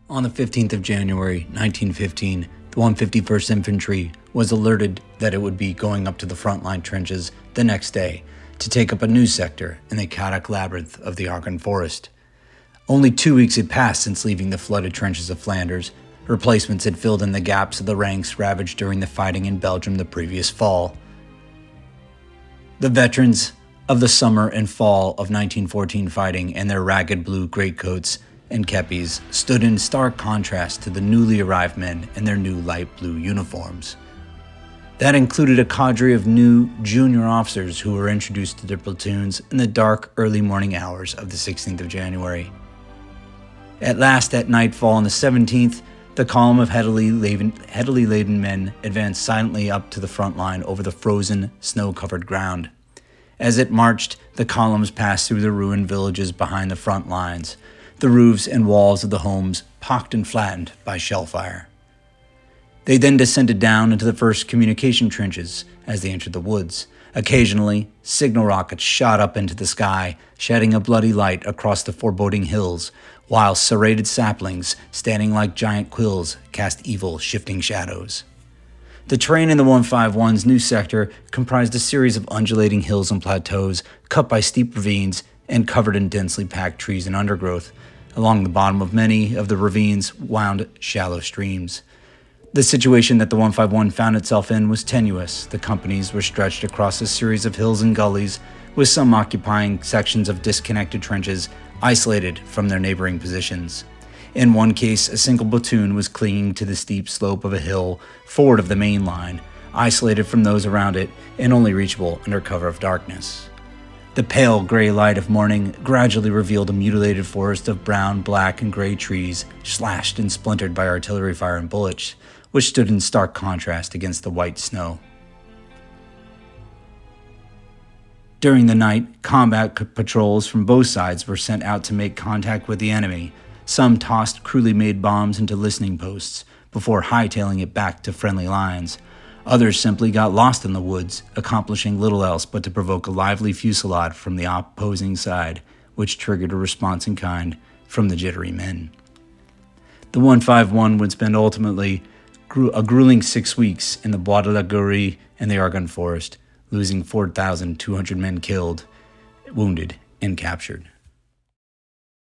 On the 15th of January, 1915, the 151st Infantry was alerted that it would be going up to the frontline trenches the next day to take up a new sector in the chaotic labyrinth of the Argonne Forest. Only 2 weeks had passed since leaving the flooded trenches of Flanders. Replacements had filled in the gaps of the ranks ravaged during the fighting in Belgium the previous fall. The veterans of the summer and fall of 1914 fighting in their ragged blue greatcoats and kepis stood in stark contrast to the newly arrived men in their new light blue uniforms. That included a cadre of new junior officers who were introduced to their platoons in the dark early morning hours of the 16th of January. At last, at nightfall on the 17th, the column of heavily laden men advanced silently up to the front line over the frozen, snow-covered ground. As it marched, the columns passed through the ruined villages behind the front lines, the roofs and walls of the homes pocked and flattened by shell fire. They then descended down into the first communication trenches as they entered the woods. Occasionally, signal rockets shot up into the sky, shedding a bloody light across the foreboding hills, while serrated saplings, standing like giant quills, cast evil, shifting shadows. The terrain in the 151's new sector comprised a series of undulating hills and plateaus, cut by steep ravines and covered in densely packed trees and undergrowth. Along the bottom of many of the ravines wound shallow streams. The situation that the 151 found itself in was tenuous. The companies were stretched across a series of hills and gullies, with some occupying sections of disconnected trenches isolated from their neighboring positions. In one case, a single platoon was clinging to the steep slope of a hill forward of the main line, isolated from those around it and only reachable under cover of darkness. The pale gray light of morning gradually revealed a mutilated forest of brown, black, and gray trees, slashed and splintered by artillery fire and bullets, which stood in stark contrast against the white snow. During the night, combat patrols from both sides were sent out to make contact with the enemy. Some tossed crudely made bombs into listening posts before hightailing it back to friendly lines. Others simply got lost in the woods, accomplishing little else but to provoke a lively fusillade from the opposing side, which triggered a response in kind from the jittery men. The 151 would spend ultimately a grueling 6 weeks in the Bois de la Gourie and the Argonne Forest, losing 4,200 men killed, wounded, and captured.